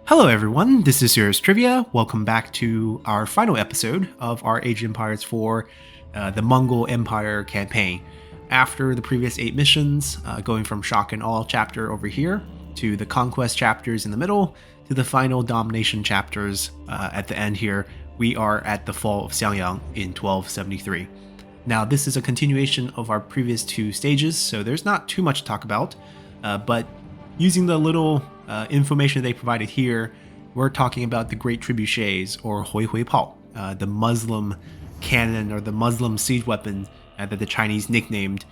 Hello everyone, this is Serious Trivia. Welcome back to our final episode of our Age of Empires 4 the Mongol Empire campaign. After the previous 8 missions, going from Shock and Awe chapter over here, to the Conquest chapters in the middle, to the final Domination chapters at the end here, we are at the fall of Xiangyang in 1273. Now this is a continuation of our previous 2 stages, so there's not too much to talk about, but using the little information they provided here, we're talking about the Great Trebuchets, or Hui Hui Pao, the Muslim cannon or the Muslim siege weapon that the Chinese nicknamed.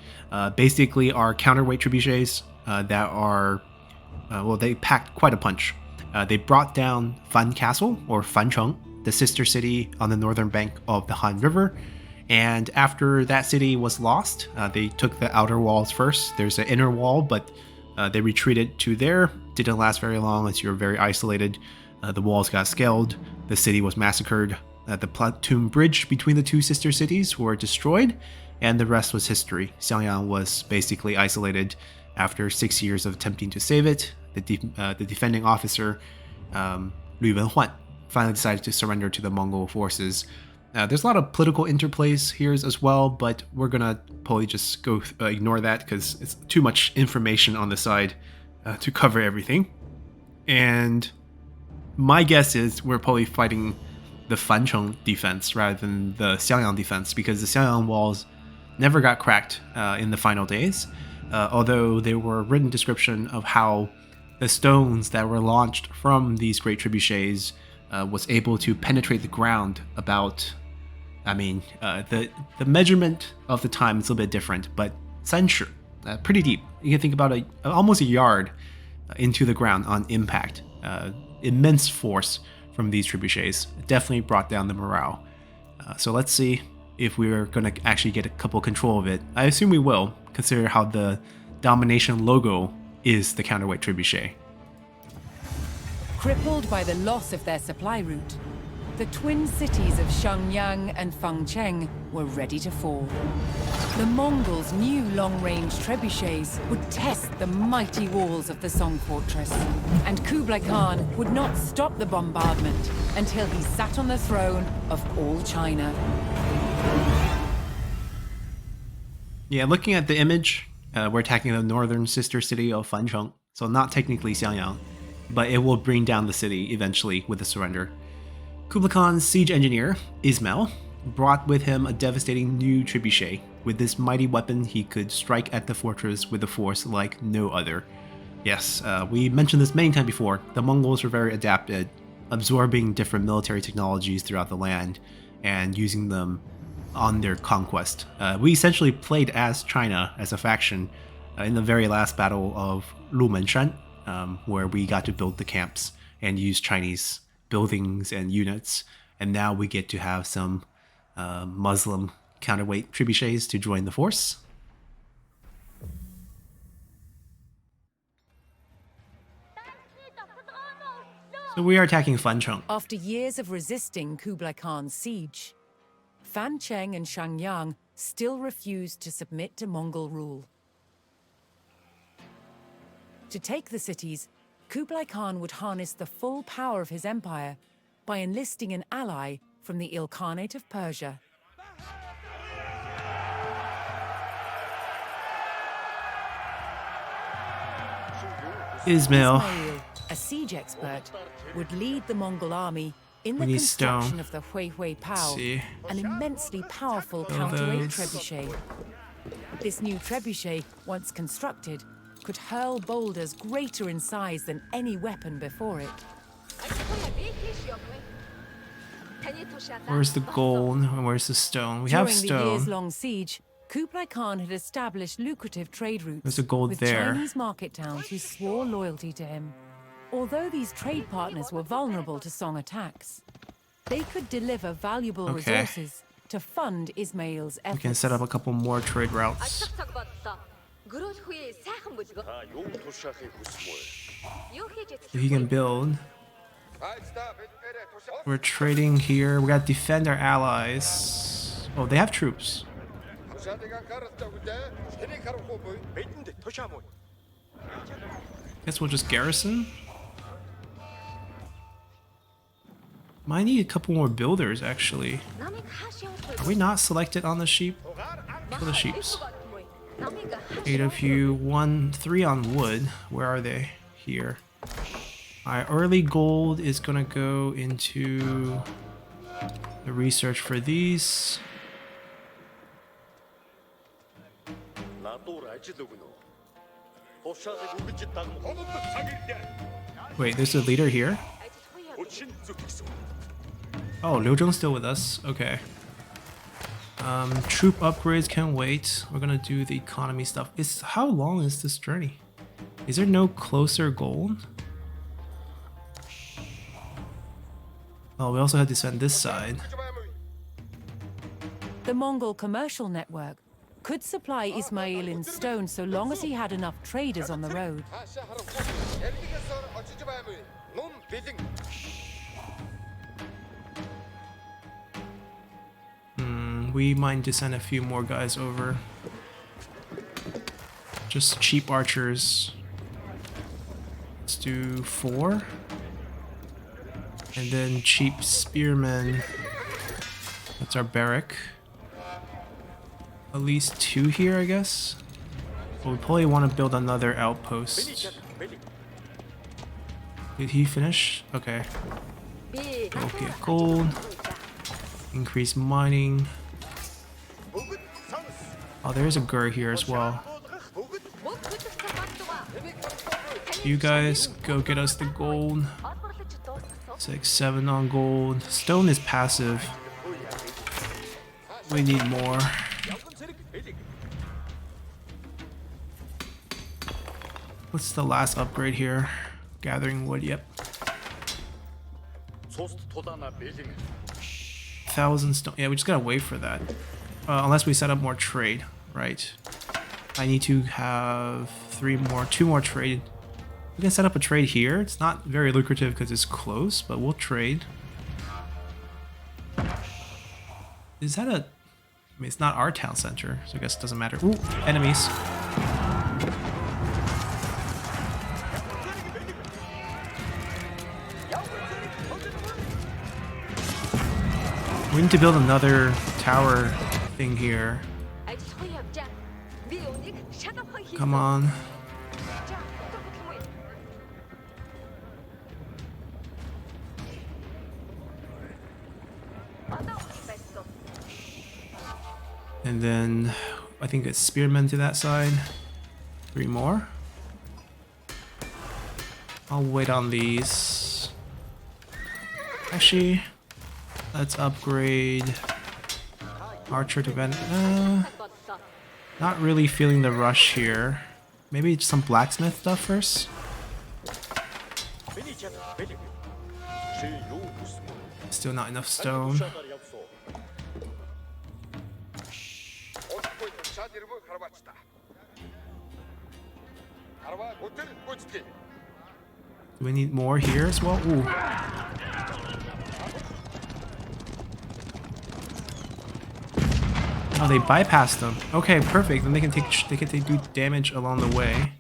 Basically are counterweight trebuchets that are, well, they packed quite a punch. They brought down Fan Castle, or Fancheng, the sister city on the northern bank of the Han River. And after that city was lost, they took the outer walls first. There's an inner wall, but they retreated to there. Didn't last very long as you're very isolated. The walls got scaled. The city was massacred. The pontoon bridge between the 2 sister cities were destroyed, and the rest was history. Xiangyang was basically isolated after 6 years of attempting to save it. The defending officer, Lu Wenhuan, finally decided to surrender to the Mongol forces. There's a lot of political interplays here as well, but we're gonna probably just go ignore that because it's too much information on the side to cover everything. And my guess is we're probably fighting the Fancheng defense rather than the Xiangyang defense, because the Xiangyang walls never got cracked in the final days, although there were written description of how the stones that were launched from these great trebuchets was able to penetrate the ground about, the measurement of the time is a little bit different, but 3尺, pretty deep. You can think about almost a yard into the ground on impact. Immense force from these trebuchets definitely brought down the morale. So let's see if we're going to actually get a couple control of it. I assume we will, consider how the Domination logo is the counterweight trebuchet. Crippled by the loss of their supply route, the twin cities of Xiangyang and Fangcheng were ready to fall. The Mongols' new long-range trebuchets would test the mighty walls of the Song fortress, and Kublai Khan would not stop the bombardment until he sat on the throne of all China. Yeah, looking at the image, we're attacking the northern sister city of Fancheng, so not technically Xiangyang, but it will bring down the city eventually with the surrender. Kublai Khan's siege engineer, Ismail, brought with him a devastating new trebuchet. With this mighty weapon, he could strike at the fortress with a force like no other. Yes, we mentioned this many times before. The Mongols were very adept at absorbing different military technologies throughout the land and using them on their conquest. We essentially played as China, as a faction, in the very last battle of Lumenshan, where we got to build the camps and use Chinese buildings and units, and now we get to have some Muslim counterweight trebuchets to join the force. So we are attacking Fancheng. After years of resisting Kublai Khan's siege, Fancheng and Xiangyang still refused to submit to Mongol rule. To take the cities, Kublai Khan would harness the full power of his empire by enlisting an ally from the Ilkhanate of Persia. Ismail, a siege expert, would lead the Mongol army in the We need construction stone. of the Hui Hui Pao, see. an immensely powerful Build counterweight those. trebuchet. This new trebuchet, once constructed, could hurl boulders greater in size than any weapon before it. Where's the gold? Where's the stone? We have During the stone. years-long siege, Kublai Khan had established lucrative trade routes There's a gold with there. Chinese market towns who swore loyalty to him. Although these trade partners were vulnerable to Song attacks, they could deliver valuable Okay. resources to fund Ismail's efforts. We can set up a couple more trade routes. If he can build. We're trading here. We gotta defend our allies. Oh, they have troops. Guess we'll just garrison. Might need a couple more builders, actually. Are we not selected on the sheep? Kill the sheeps. 8 of you. 3 on wood. Where are they? Here. Alright, early gold is gonna go into the research for these. Wait, there's a leader here? Oh, Liu Zheng's still with us. Okay. Troop upgrades can wait. We're gonna do the economy stuff. How long is this journey? Is there no closer gold? Oh, we also have to send this side. The Mongol commercial network could supply Ismail in stone so long as he had enough traders on the road. We might need to send a few more guys over. Just cheap archers. Let's do 4. And then cheap spearmen. That's our barrack. At least 2 here, I guess. But we probably want to build another outpost. Did he finish? Okay. Go get gold. Increase mining. Oh, there's a Gur here as well. You guys go get us the gold. 6, 7 on gold. Stone is passive. We need more. What's the last upgrade here? Gathering wood, yep. 1,000 stone. Yeah, we just gotta wait for that. Unless we set up more trade, right? I need to have 2 more trade. We can set up a trade here. It's not very lucrative because it's close, but we'll trade. Is that a... I mean, it's not our town center, so I guess it doesn't matter. Ooh, enemies. We need to build another tower thing here. Come on. And then I think it's spearmen to that side. 3 more. I'll wait on these. Actually, let's upgrade archer to not really feeling the rush here. Maybe some blacksmith stuff first. Still not enough stone. Do we need more here as well? Ooh. Oh, they bypassed them. Okay, perfect. Then they can do damage along the way.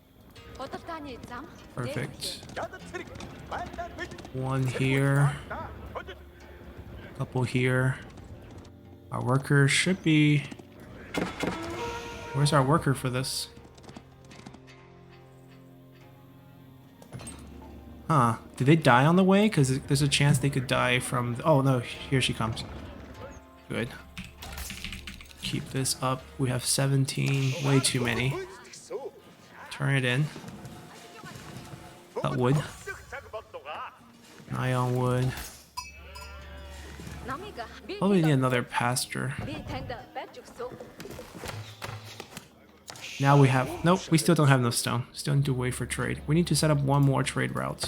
Perfect. 1 here. Couple here. Our worker should be... Where's our worker for this? Huh. Did they die on the way? Because there's a chance they could die from... Oh no, here she comes. Good. Keep this up. We have 17. Way too many. Turn it in. Cut wood. Iron wood. Probably need another pasture. Now we have... Nope, we still don't have enough stone. Still need to wait for trade. We need to set up 1 more trade route.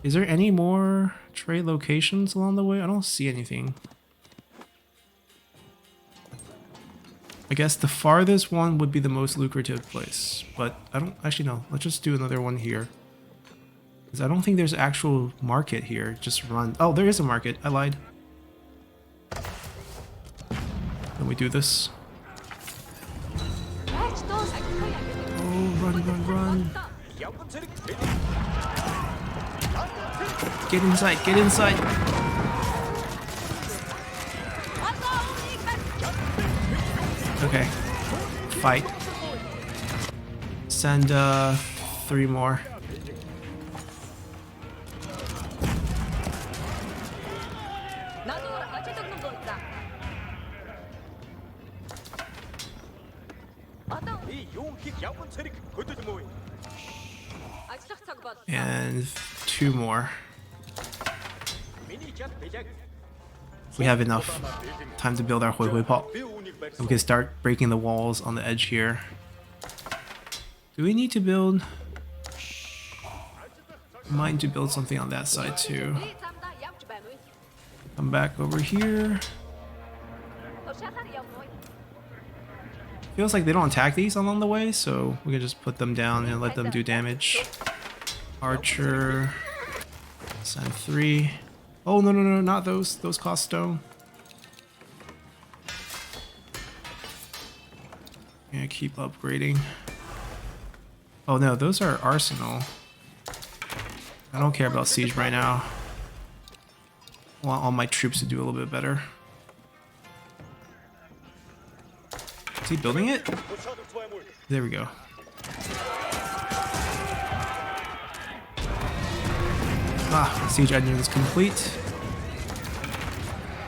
Is there any more trade locations along the way? I don't see anything. I guess the farthest one would be the most lucrative place. But I don't... Actually, no. Let's just do another one here. Because I don't think there's actual market here. Just run... Oh, there is a market. I lied. Can we do this? Oh, run, run, run. Get inside, get inside. Okay. Fight. Send 3 more. And 2 more. We have enough time to build our Hui Hui Pop. We can start breaking the walls on the edge here. Do we need to build? Might need to build something on that side too. Come back over here. Feels like they don't attack these along the way, so we can just put them down and let them do damage. Archer. Send 3. Oh, no, not those. Those cost stone. Yeah, keep upgrading. Oh no, those are arsenal. I don't care about siege right now. I want all my troops to do a little bit better. Is he building it? There we go. Siege engine is complete.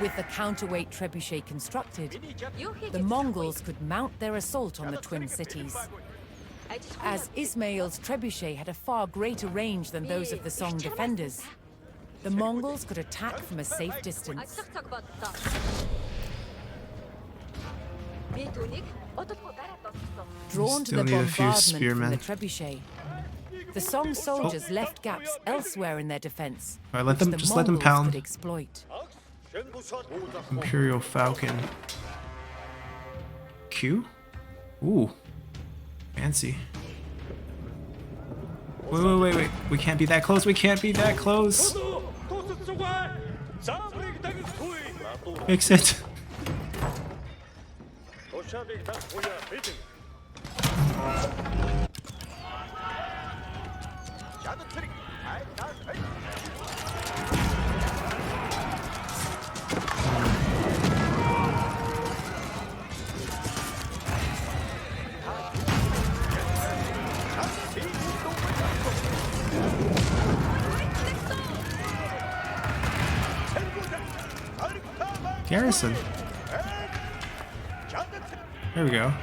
With the counterweight trebuchet constructed, the Mongols could mount their assault on the twin cities. As Ismail's trebuchet had a far greater range than those of the Song defenders, the Mongols could attack from a safe distance. Drawn to the bombardment from the trebuchet, the Song soldiers left gaps elsewhere in their defense. All right, let them pound. Could exploit. Imperial Falcon. Q? Ooh. Fancy. Wait. We can't be that close. We can't be that close. Fix it. Garrison. There we go.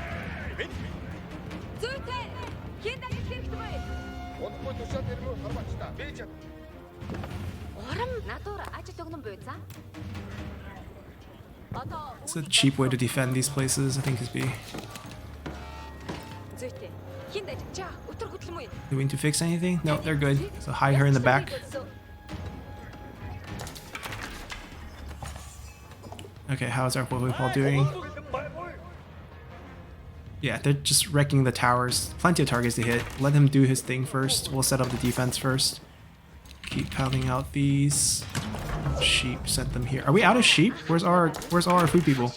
It's a cheap way to defend these places, I think, is B. Do we need to fix anything? No, they're good. So hide her in the back. Okay, how's our Hui Paul doing? Yeah, they're just wrecking the towers. Plenty of targets to hit. Let him do his thing first. We'll set up the defense first. Keep pounding out these sheep. Send them here. Are we out of sheep? Where's all our food people?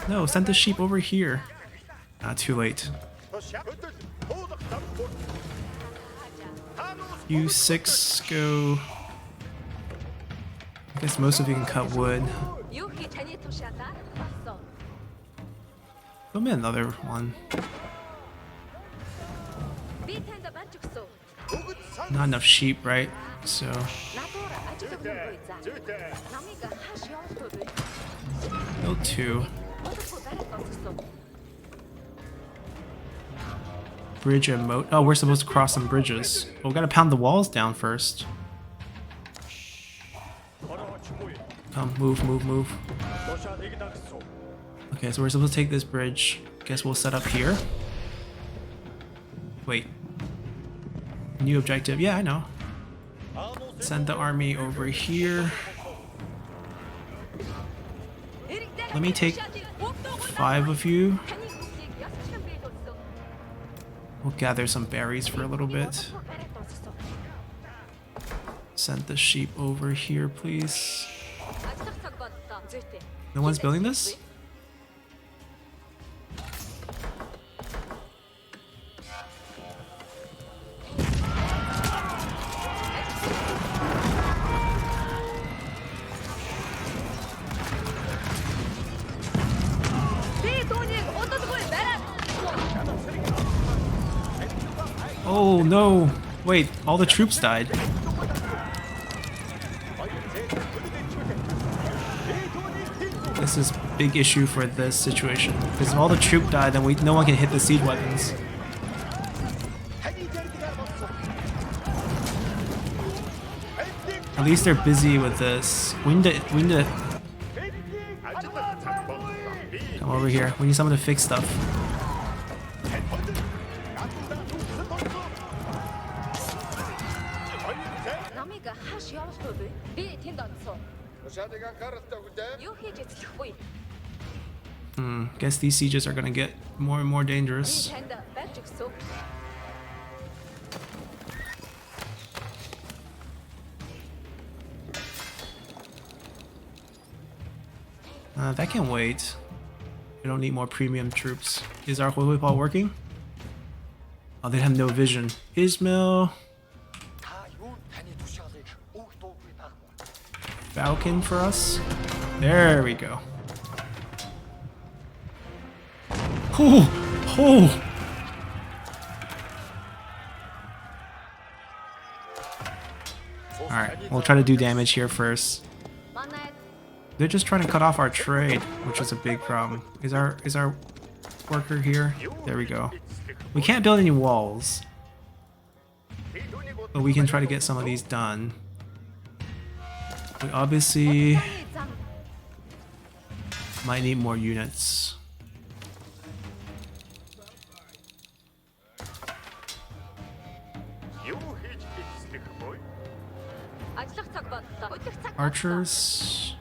No, send the sheep over here. Too late. You 6 go. I guess most of you can cut wood. Put me another one. Not enough sheep, right? So. Build 2. Bridge and moat. Oh, we're supposed to cross some bridges. But we gotta pound the walls down first. Come, move. Okay, so we're supposed to take this bridge. Guess we'll set up here. Wait. New objective. Yeah, I know. Send the army over here. Let me take 5 of you. We'll gather some berries for a little bit. Send the sheep over here, please. No one's building this? no! Wait, all the troops died. This is a big issue for this situation. Because if all the troops died, then no one can hit the siege weapons. At least they're busy with this. We need to come over here. We need someone to fix stuff. Guess these sieges are gonna get more and more dangerous. That can wait. We don't need more premium troops. Is our Huihuipa working? Oh, they have no vision. Ismail. Falcon for us. There we go. Oh, oh. All right, we'll try to do damage here first. They're just trying to cut off our trade, which is a big problem. Is our worker here? There we go. We can't build any walls, but we can try to get some of these done. We obviously might need more units. Archers.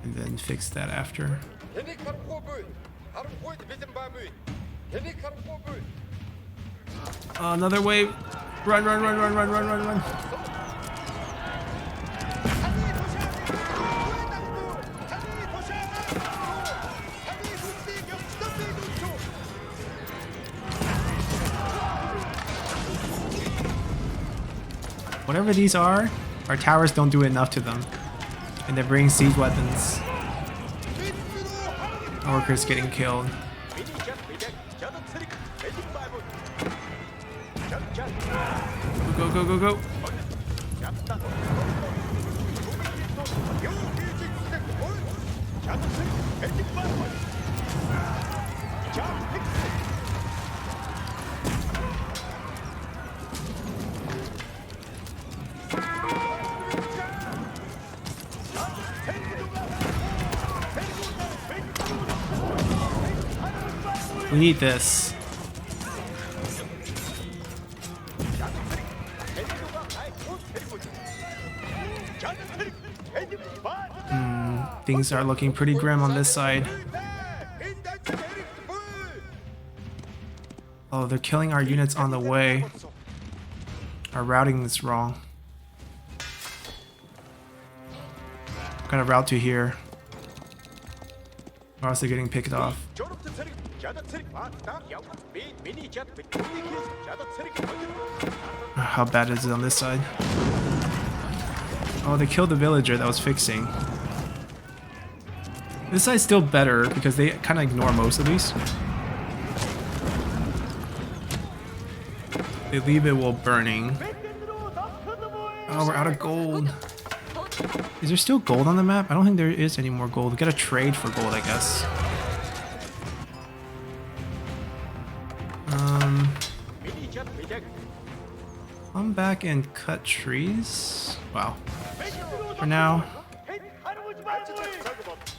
And then fix that after. Another wave. Run, run, run, run, run, run, run, run. Whatever these are, our towers don't do enough to them. And they're bringing siege weapons. Our workers getting killed. Go, go, go, go. We need this. Things are looking pretty grim on this side. Oh, they're killing our units on the way. Our routing is wrong. Gotta route to here. Or else they're getting picked off. How bad is it on this side? Oh, they killed the villager that was fixing. This side's still better because they kind of ignore most of these. They leave it while burning. Oh, we're out of gold. Is there still gold on the map? I don't think there is any more gold. We gotta trade for gold, I guess. Come back and cut trees. Wow. For now,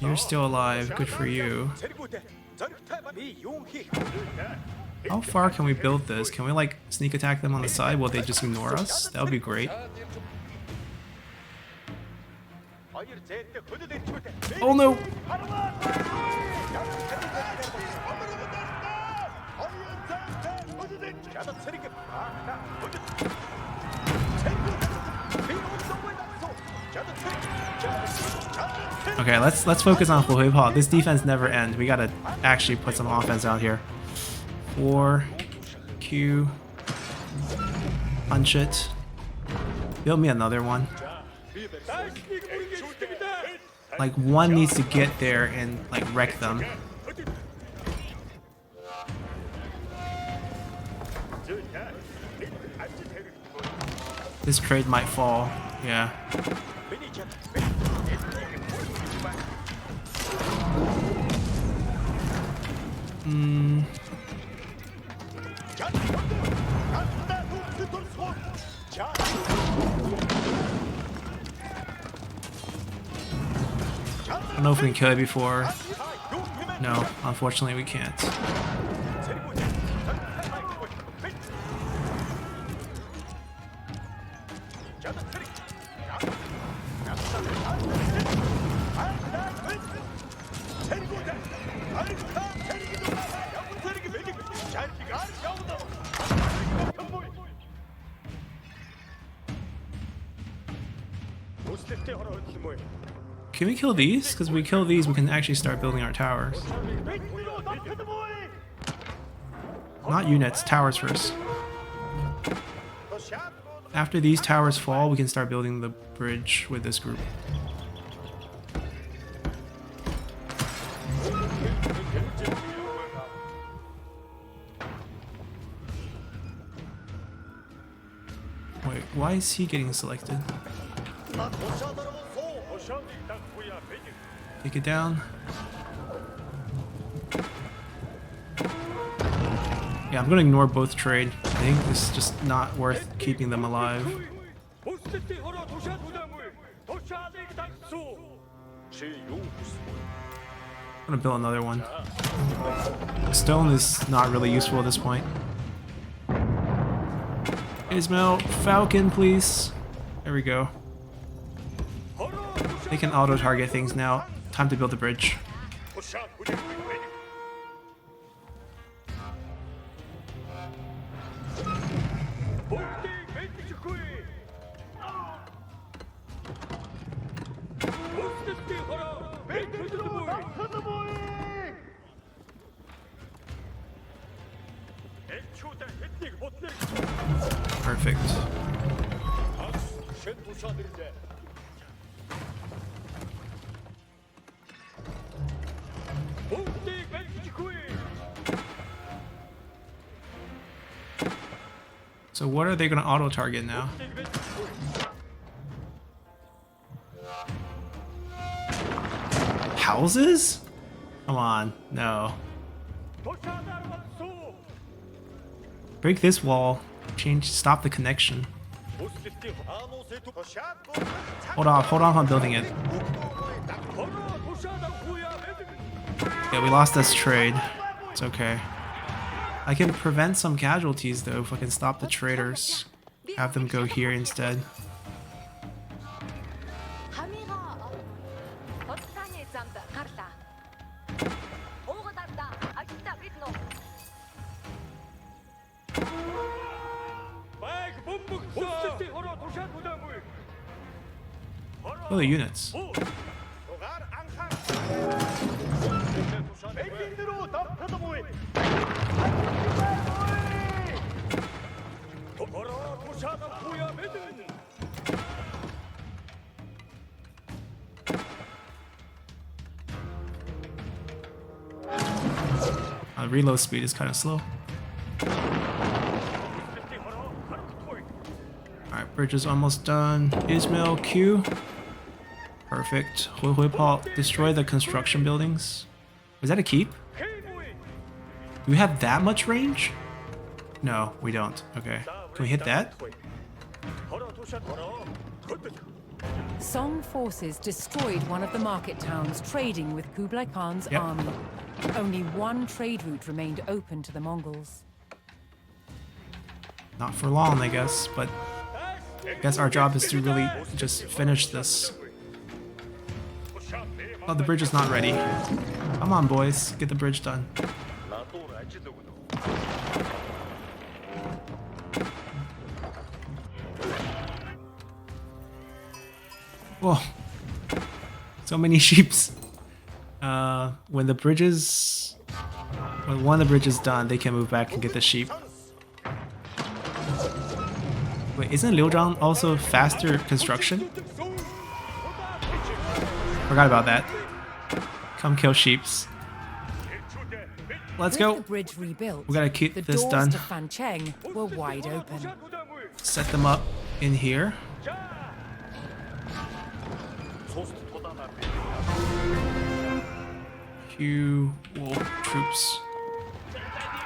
you're still alive. Good for you. How far can we build this? Can we like sneak attack them on the side? Will they just ignore us? That would be great. Oh no! Okay, let's focus on Huihuipa. This defense never ends. We gotta actually put some offense out here. 4 Q. Punch it. Build me another one. Like, one needs to get there and, like, wreck them. This trade might fall, yeah. I don't know if we can kill it before. No, unfortunately we can't. Can we kill these? Because we kill these, we can actually start building our towers. Not units, towers first. After these towers fall, we can start building the bridge with this group. Wait, why is he getting selected? Take it down. Yeah, I'm gonna ignore both trade. I think this is just not worth keeping them alive. I'm gonna build another one. Stone is not really useful at this point. Ismail, Falcon, please. There we go. They can auto-target things now. Time to build the bridge. Perfect. So what are they going to auto-target now? Houses? Come on, no. Break this wall. Stop the connection. Hold on on building it. Yeah, we lost this trade. It's okay. I can prevent some casualties though if I can stop the traders. Have them go here instead. Oh, the units. Reload speed is kind of slow. Alright, bridge is almost done. Ismail, Q. Perfect. Hui Paul, destroy the construction buildings. Is that a keep? Do we have that much range? No, we don't. Okay. Can we hit that? Song forces destroyed one of the market towns trading with Kublai Khan's army. Only one trade route remained open to the Mongols. Not for long, I guess, but I guess our job is to really just finish this. Oh, the bridge is not ready. Come on, boys. Get the bridge done. Whoa. So many sheeps. When one of the bridges is done, they can move back and get the sheep. Wait, isn't Liuzhang also faster construction? Forgot about that. Come kill sheeps. Let's With go. the bridge rebuilt, We gotta keep the this doors done. to Fancheng were wide open. Set them up in here. Few wolf troops.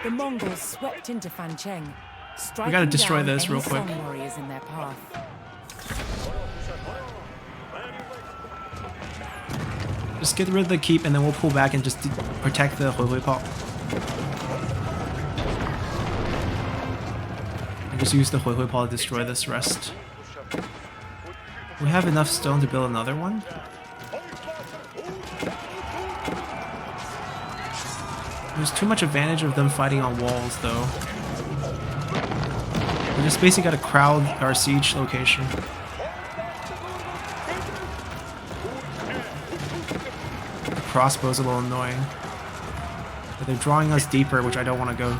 The Mongols swept into Fancheng, striking gotta destroy down this any real quick. Song warriors in their path. Just get rid of the keep and then we'll pull back and just protect the Hui Pao. And just use the Hui Pao to destroy this rest. We have enough stone to build another one. There's too much advantage of them fighting on walls though. We just basically gotta crowd our siege location. The crossbow's a little annoying. But they're drawing us deeper, which I don't want to go.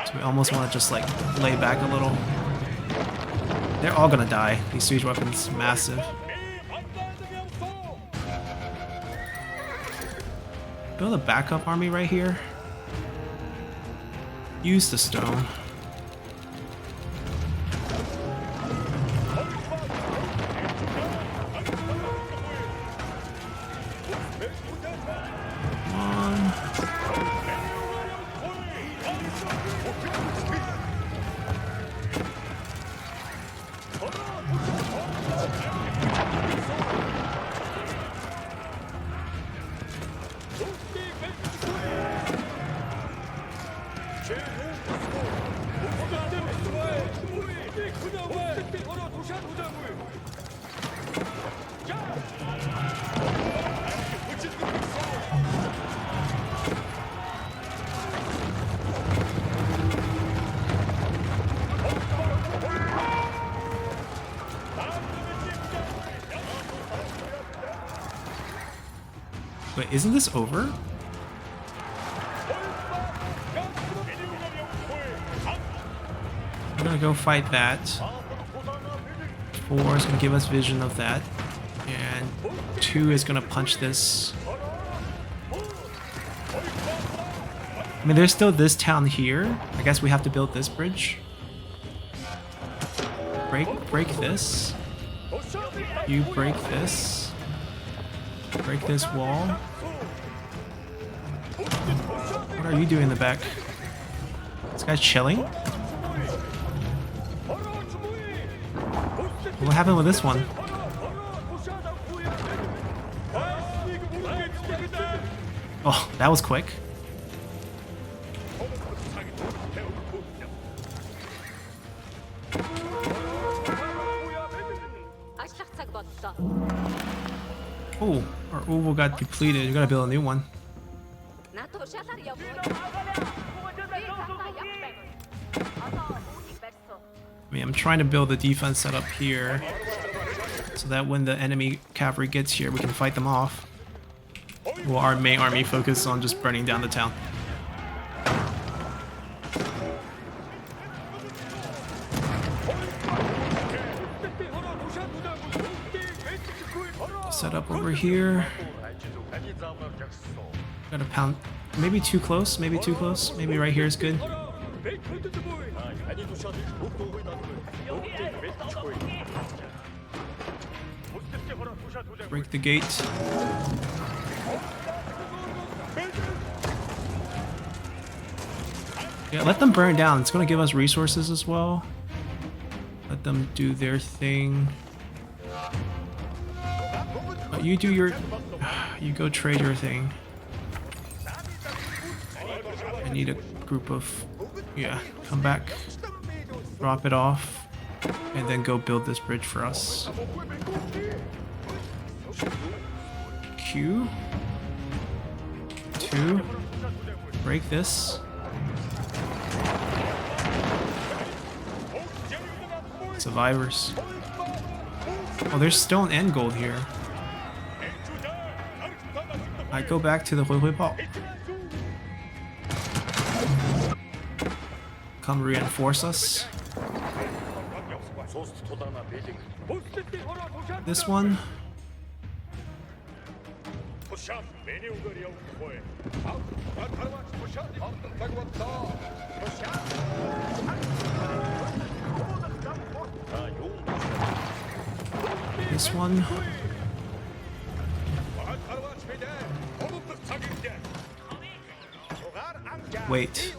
So we almost want to just like lay back a little. They're all gonna die. These siege weapons, massive. Build a backup army right here. Use the stone. Wait, isn't this over? I'm gonna go fight that. 4 is gonna give us vision of that. And 2 is gonna punch this. I mean, there's still this town here. I guess we have to build this bridge. Break this. You break this. Break this wall. What are you doing in the back? This guy's chilling? What happened with this one? Oh, that was quick. Oh, our oval got depleted. You gotta build a new one. I mean, I'm trying to build a defense setup here so that when the enemy cavalry gets here, we can fight them off. Well, our main army focuses on just burning down the town. Set up over here. Gotta pound. Maybe too close, maybe too close. Maybe right here is good. Break the gate. Yeah, let them burn down. It's gonna give us resources as well. Let them do their thing. You do your... You go trade your thing. I need a group of... Yeah, come back. Drop it off. And then go build this bridge for us. Q. 2. Break this. Survivors. Oh, there's stone and gold here. I go back to the Hui Pao. Come reinforce us. This one. This one. Wait.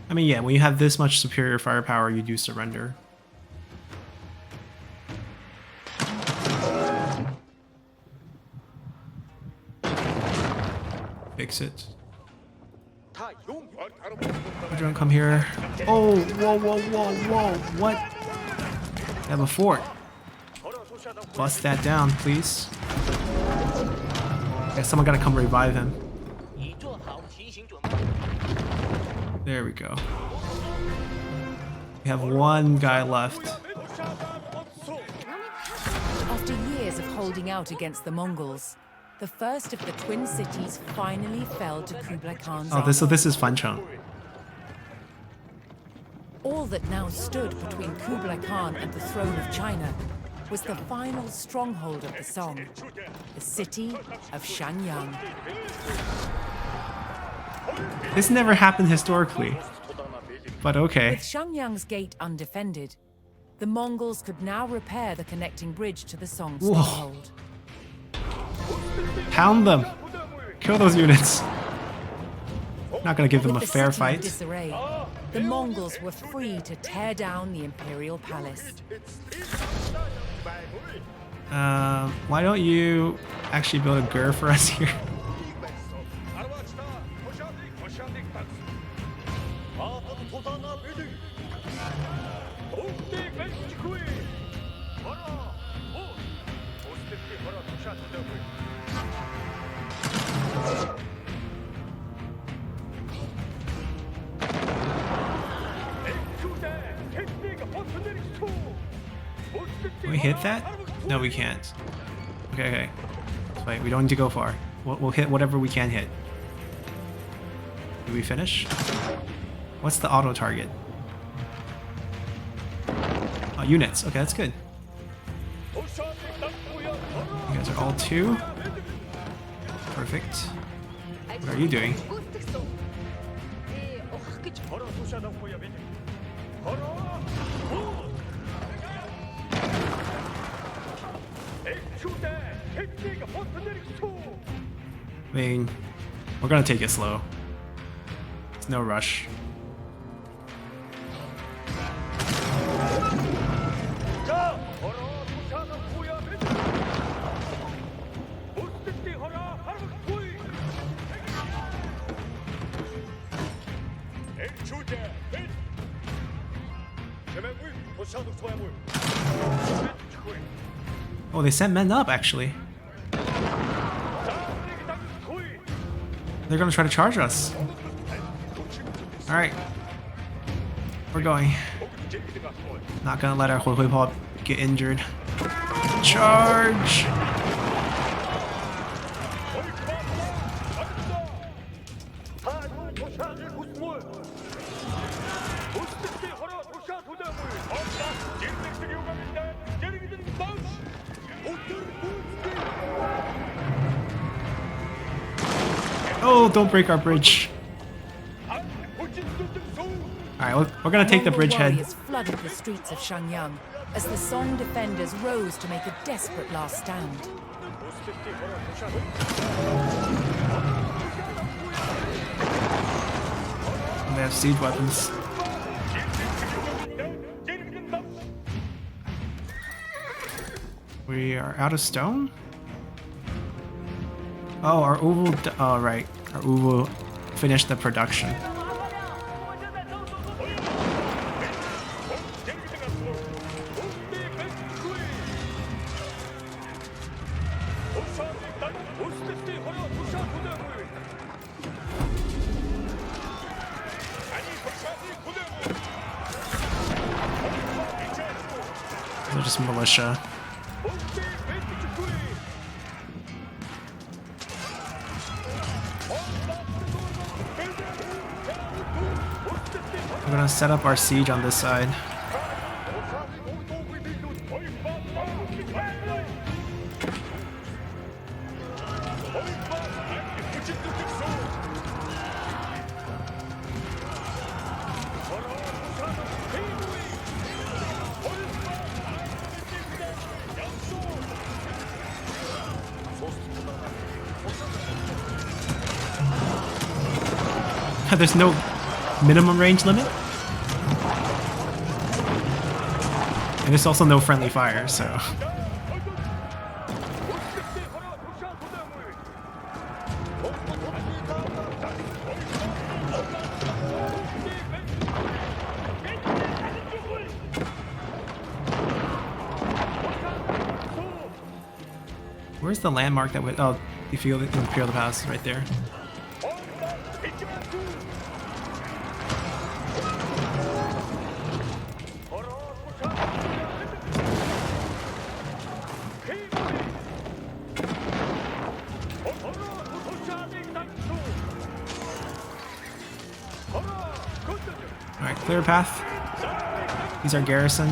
I mean, yeah, when you have this much superior firepower, you do surrender. Fix it. Don't come here. Oh, whoa, whoa, whoa, whoa. What? I have a fort. Bust that down, please. Yeah, someone gotta come revive him. There we go. We have one guy left. After years of holding out against the Mongols, the first of the twin cities finally fell to Kublai Khan's army. So this is Fancheng. All that now stood between Kublai Khan and the throne of China was the final stronghold of the Song, the city of Xiangyang. This never happened historically, but okay. With Xiangyang's gate undefended, the Mongols could now repair the connecting bridge to the Song stronghold. Pound them! Kill those units! Not gonna give them a With the fair city in fight. disarray, the Mongols were free to tear down the imperial palace. Why don't you actually build a gur for us here? Can we hit that? No, we can't. Okay. Wait, we don't need to go far. We'll hit whatever we can hit. Did we finish? What's the auto target? Oh, units. Okay, that's good. You guys are all 2. Perfect. What are you doing? I mean, we're gonna take it slow. There's no rush. Oh, they sent men up, actually. They're gonna try to charge us. Alright. We're going. Not gonna let our Hui Pop get injured. Charge! Oh, don't break our bridge. Alright, we're gonna take the bridgehead. Warriors flooded the streets of Xiangyang as the Song defenders rose to make a desperate last stand. They have siege weapons. We are out of stone? Oh, our Uwu... Oh, right. Our Uwu finished the production. They're just militia. We're gonna set up our siege on this side. There's no minimum range limit. And there's also no friendly fire, so... Where's the landmark that would... Oh, you feel the Imperial Palace is right there. Alright, clear path. These are garrison.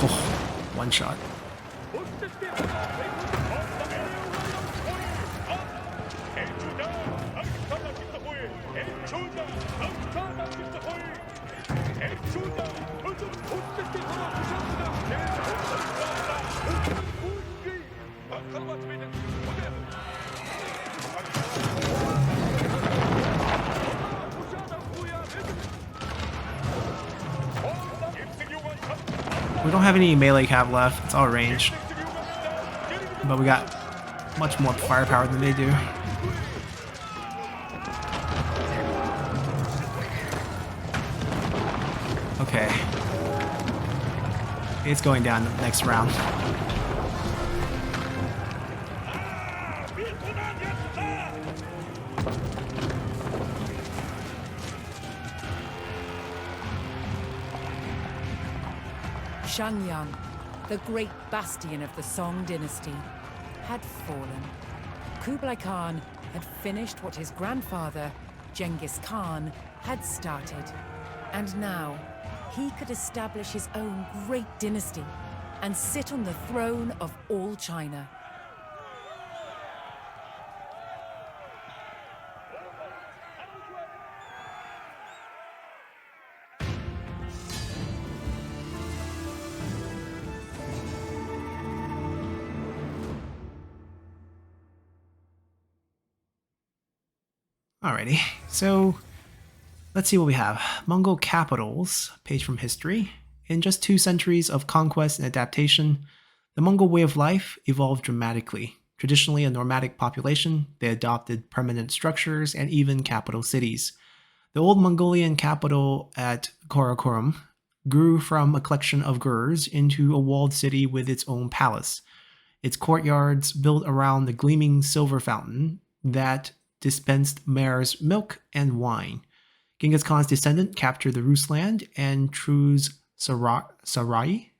Oh, one shot. We don't have any melee cav left, it's all ranged. But we got much more firepower than they do. Okay. It's going down the next round. Xiangyang, the great bastion of the Song dynasty, had fallen. Kublai Khan had finished what his grandfather, Genghis Khan, had started. And now, he could establish his own great dynasty and sit on the throne of all China. Alrighty, so let's see what we have. Mongol capitals, page from history. In just 2 centuries of conquest and adaptation, the Mongol way of life evolved dramatically. Traditionally a nomadic population, they adopted permanent structures and even capital cities. The old Mongolian capital at Karakorum grew from a collection of gurs into a walled city with its own palace. Its courtyards built around the gleaming silver fountain that dispensed mare's milk and wine. Genghis Khan's descendant captured the Rusland and chose Sarai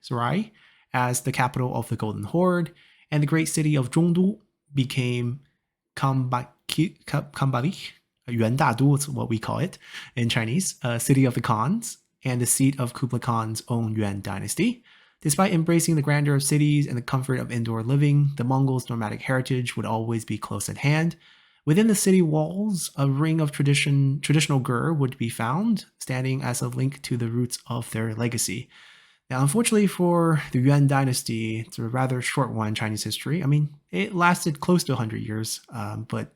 as the capital of the Golden Horde, and the great city of Zhongdu became Kambali, Yuandadu is what we call it in Chinese, city of the Khans, and the seat of Kublai Khan's own Yuan dynasty. Despite embracing the grandeur of cities and the comfort of indoor living, the Mongols' nomadic heritage would always be close at hand. Within the city walls, a ring of traditional gur would be found, standing as a link to the roots of their legacy. Now, unfortunately for the Yuan dynasty, it's a rather short one in Chinese history. I mean, it lasted close to 100 years, but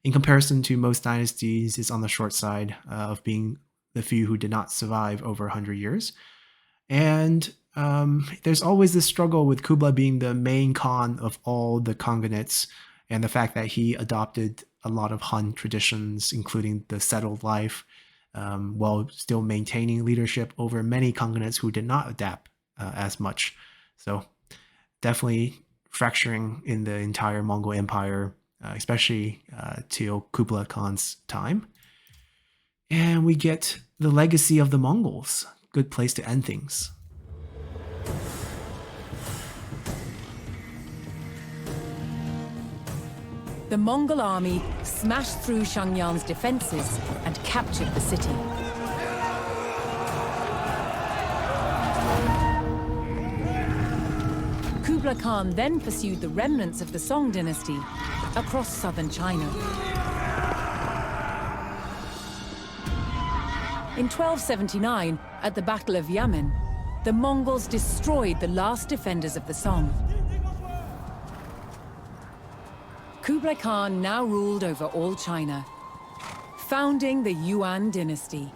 in comparison to most dynasties, it's on the short side of being the few who did not survive over 100 years. And there's always this struggle with Kublai being the main Khan of all the Khanganates, and the fact that he adopted a lot of Han traditions, including the settled life, while still maintaining leadership over many Khanganates who did not adapt as much. So definitely fracturing in the entire Mongol Empire, especially till Kublai Khan's time. And we get the legacy of the Mongols. Good place to end things. the Mongol army smashed through Xiangyang's defenses and captured the city. Kublai Khan then pursued the remnants of the Song dynasty across southern China. In 1279, at the Battle of Yamen, the Mongols destroyed the last defenders of the Song. Kublai Khan now ruled over all China, founding the Yuan dynasty.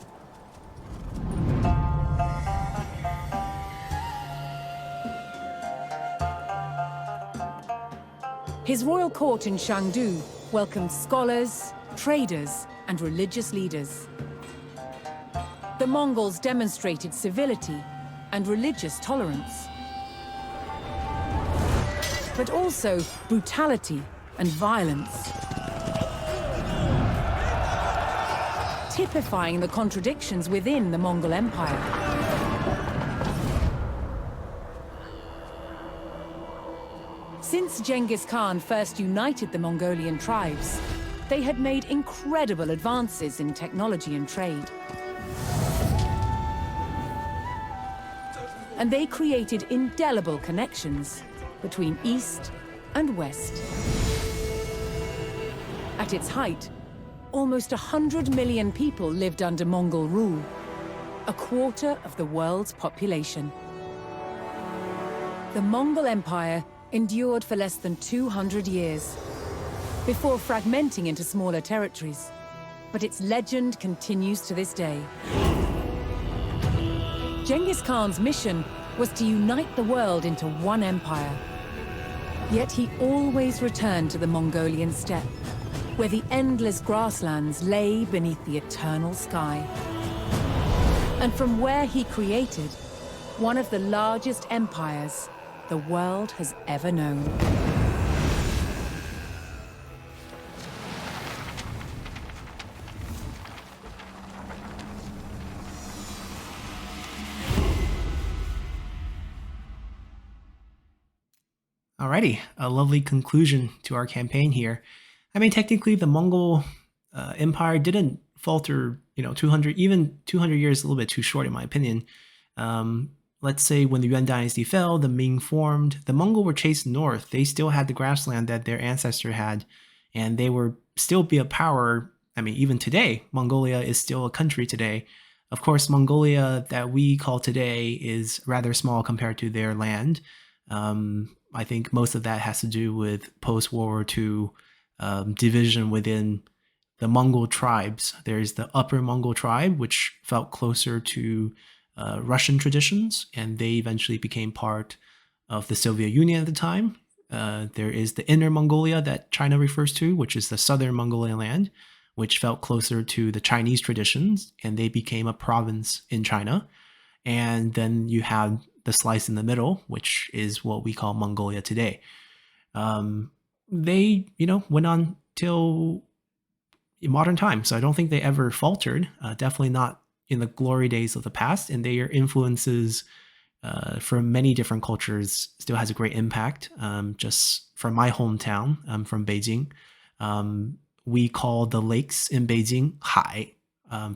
His royal court in Chengdu welcomed scholars, traders, and religious leaders. The Mongols demonstrated civility and religious tolerance, but also brutality and violence, typifying the contradictions within the Mongol Empire. Since Genghis Khan first united the Mongolian tribes, they had made incredible advances in technology and trade. And they created indelible connections between East and West. At its height, almost 100 million people lived under Mongol rule, a quarter of the world's population. The Mongol Empire endured for less than 200 years, before fragmenting into smaller territories. But its legend continues to this day. Genghis Khan's mission was to unite the world into one empire. Yet he always returned to the Mongolian steppe, where the endless grasslands lay beneath the eternal sky. And from where he created one of the largest empires the world has ever known. Alrighty, a lovely conclusion to our campaign here. I mean, technically, the Mongol Empire didn't falter, 200 years, a little bit too short, in my opinion. Let's say when the Yuan dynasty fell, the Ming formed, the Mongol were chased north. They still had the grassland that their ancestor had, and they were still be a power. I mean, even today, Mongolia is still a country today. Of course, Mongolia that we call today is rather small compared to their land. I think most of that has to do with post-World War II division within the Mongol tribes. There's the Upper Mongol tribe, which felt closer to Russian traditions, and they eventually became part of the Soviet Union at the time. There is the Inner Mongolia that China refers to, which is the southern Mongolian land, which felt closer to the Chinese traditions, and they became a province in China. And then you have the slice in the middle, which is what we call Mongolia today. They, went on till modern times, so I don't think they ever faltered. Definitely not in the glory days of the past, and their influences from many different cultures still has a great impact. Just from my hometown, I'm from Beijing. We call the lakes in Beijing Hai,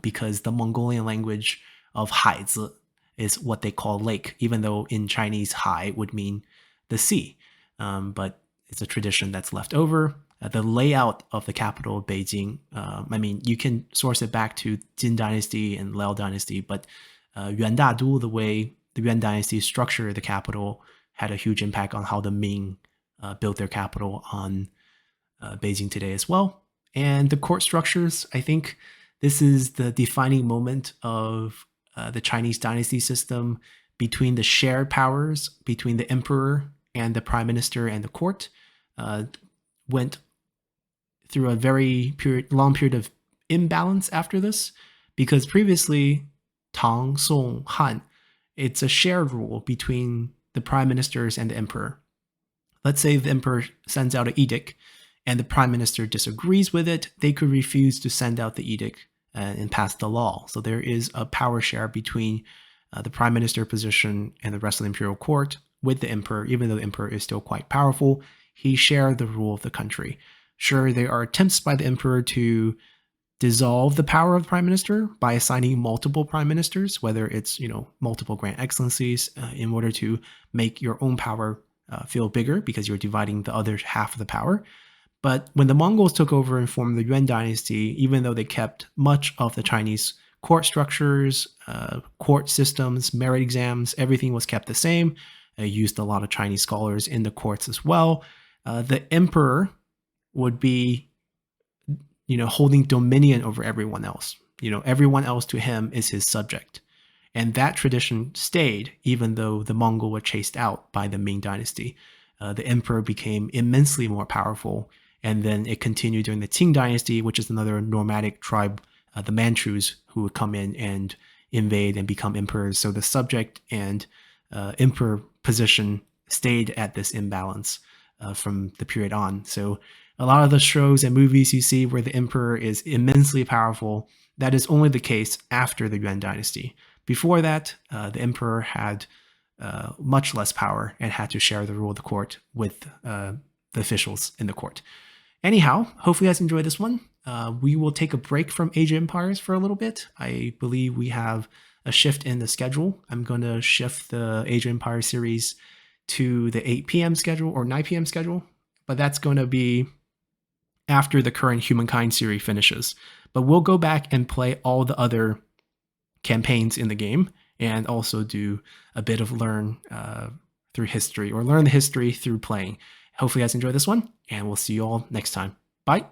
because the Mongolian language of Haizi is what they call lake, even though in Chinese Hai would mean the sea. But it's a tradition that's left over. The layout of the capital of Beijing, I mean, you can source it back to Jin Dynasty and Liao Dynasty, but Yuan Dadu, the way the Yuan Dynasty structured the capital, had a huge impact on how the Ming built their capital on Beijing today as well. And the court structures, I think this is the defining moment of the Chinese dynasty system between the shared powers between the emperor and the prime minister and the court. Went through a very long period of imbalance after this, because previously Tang, Song, Han, it's a shared rule between the prime ministers and the emperor. Let's say the emperor sends out an edict and the prime minister disagrees with it, they could refuse to send out the edict and pass the law. So there is a power share between the prime minister position and the rest of the imperial court with the emperor. Even though the emperor is still quite powerful, he shared the rule of the country. Sure, there are attempts by the emperor to dissolve the power of the prime minister by assigning multiple prime ministers, whether it's multiple grand excellencies, in order to make your own power feel bigger because you're dividing the other half of the power. But when the Mongols took over and formed the Yuan dynasty, even though they kept much of the Chinese court structures, court systems, merit exams, everything was kept the same. They used a lot of Chinese scholars in the courts as well. The emperor would be, holding dominion over everyone else. Everyone else to him is his subject. And that tradition stayed, even though the Mongol were chased out by the Ming dynasty. The emperor became immensely more powerful. And then it continued during the Qing dynasty, which is another nomadic tribe, the Manchus, who would come in and invade and become emperors. So the subject and emperor position stayed at this imbalance from the period on. So a lot of the shows and movies you see where the emperor is immensely powerful, that is only the case after the Yuan dynasty. Before that, the emperor had much less power and had to share the rule of the court with the officials in the court. Anyhow, hopefully you guys enjoyed this one. We will take a break from Age of Empires for a little bit. I believe we have a shift in the schedule. I'm going to shift the Age of Empires series to the 8 p.m. schedule or 9 p.m. schedule, but that's going to be after the current Humankind series finishes. But we'll go back and play all the other campaigns in the game and also do a bit of learn through history, or learn the history through playing. Hopefully you guys enjoy this one, and we'll see you all next time. Bye.